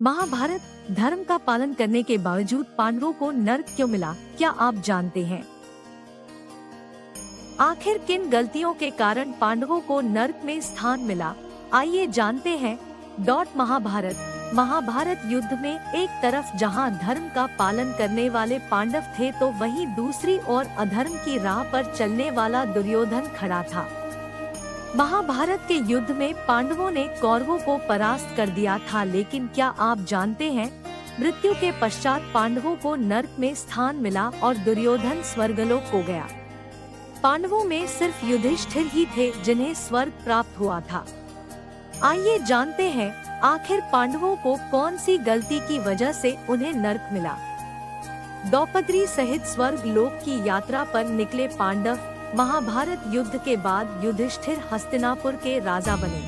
महाभारत धर्म का पालन करने के बावजूद पांडवों को नर्क क्यों मिला, क्या आप जानते हैं? आखिर किन गलतियों के कारण पांडवों को नर्क में स्थान मिला, आइए जानते हैं। महाभारत युद्ध में एक तरफ जहां धर्म का पालन करने वाले पांडव थे तो वहीं दूसरी ओर अधर्म की राह पर चलने वाला दुर्योधन खड़ा था। महाभारत के युद्ध में पांडवों ने कौरवों को परास्त कर दिया था, लेकिन क्या आप जानते हैं मृत्यु के पश्चात पांडवों को नर्क में स्थान मिला और दुर्योधन स्वर्गलोक को गया। पांडवों में सिर्फ युधिष्ठिर ही थे जिन्हें स्वर्ग प्राप्त हुआ था। आइए जानते हैं आखिर पांडवों को कौन सी गलती की वजह से उन्हें नर्क मिला। द्रौपदी सहित स्वर्ग लोक की यात्रा पर निकले पांडव महाभारत युद्ध के बाद युधिष्ठिर हस्तिनापुर के राजा बने।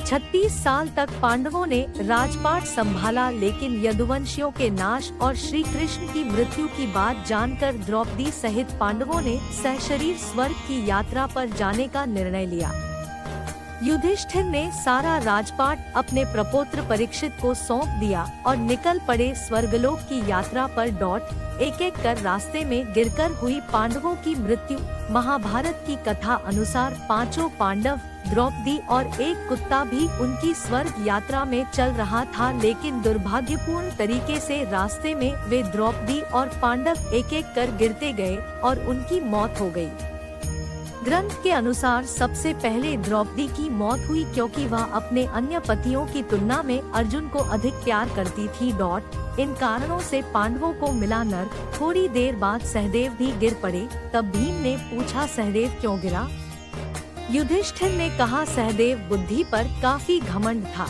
36 साल तक पांडवों ने राजपाट संभाला, लेकिन यदुवंशियों के नाश और श्री कृष्ण की मृत्यु की बात जानकर द्रौपदी सहित पांडवों ने सशरीर स्वर्ग की यात्रा पर जाने का निर्णय लिया। युधिष्ठिर ने सारा राजपाट अपने प्रपौत्र परीक्षित को सौंप दिया और निकल पड़े स्वर्गलोक की यात्रा पर। एक एक कर रास्ते में गिरकर हुई पांडवों की मृत्यु। महाभारत की कथा अनुसार पांचों पांडव, द्रौपदी और एक कुत्ता भी उनकी स्वर्ग यात्रा में चल रहा था, लेकिन दुर्भाग्यपूर्ण तरीके से रास्ते में वे द्रौपदी और पांडव एक एक कर गिरते गए और उनकी मौत हो गई। ग्रंथ के अनुसार सबसे पहले द्रौपदी की मौत हुई क्योंकि वह अपने अन्य पतियों की तुलना में अर्जुन को अधिक प्यार करती थी। इन कारणों से पांडवों को मिला नर्क। थोड़ी देर बाद सहदेव भी गिर पड़े। तब भीम ने पूछा, सहदेव क्यों गिरा? युधिष्ठिर ने कहा, सहदेव बुद्धि पर काफी घमंड था।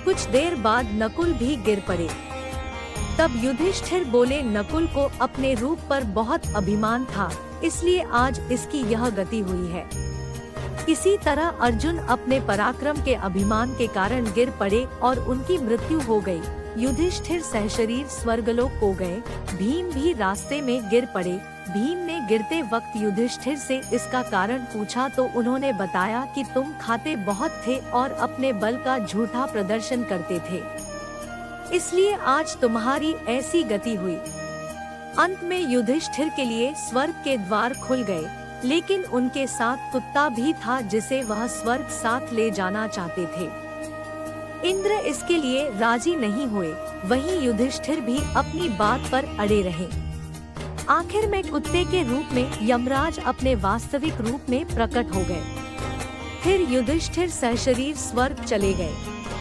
कुछ देर बाद नकुल भी गिर पड़े। तब युधिष्ठिर बोले, नकुल को अपने रूप पर बहुत अभिमान था, इसलिए आज इसकी यह गति हुई है। इसी तरह अर्जुन अपने पराक्रम के अभिमान के कारण गिर पड़े और उनकी मृत्यु हो गई। युधिष्ठिर सहशरीर स्वर्गलोक को गए। भीम भी रास्ते में गिर पड़े। भीम ने गिरते वक्त युधिष्ठिर से इसका कारण पूछा तो उन्होंने बताया कि तुम खाते बहुत थे और अपने बल का झूठा प्रदर्शन करते थे, इसलिए आज तुम्हारी ऐसी गति हुई। अंत में युधिष्ठिर के लिए स्वर्ग के द्वार खुल गए, लेकिन उनके साथ कुत्ता भी था जिसे वह स्वर्ग साथ ले जाना चाहते थे। इंद्र इसके लिए राजी नहीं हुए, वहीं युधिष्ठिर भी अपनी बात पर अड़े रहे। आखिर में कुत्ते के रूप में यमराज अपने वास्तविक रूप में प्रकट हो गए। फिर युधिष्ठिर सशरीर स्वर्ग चले गए।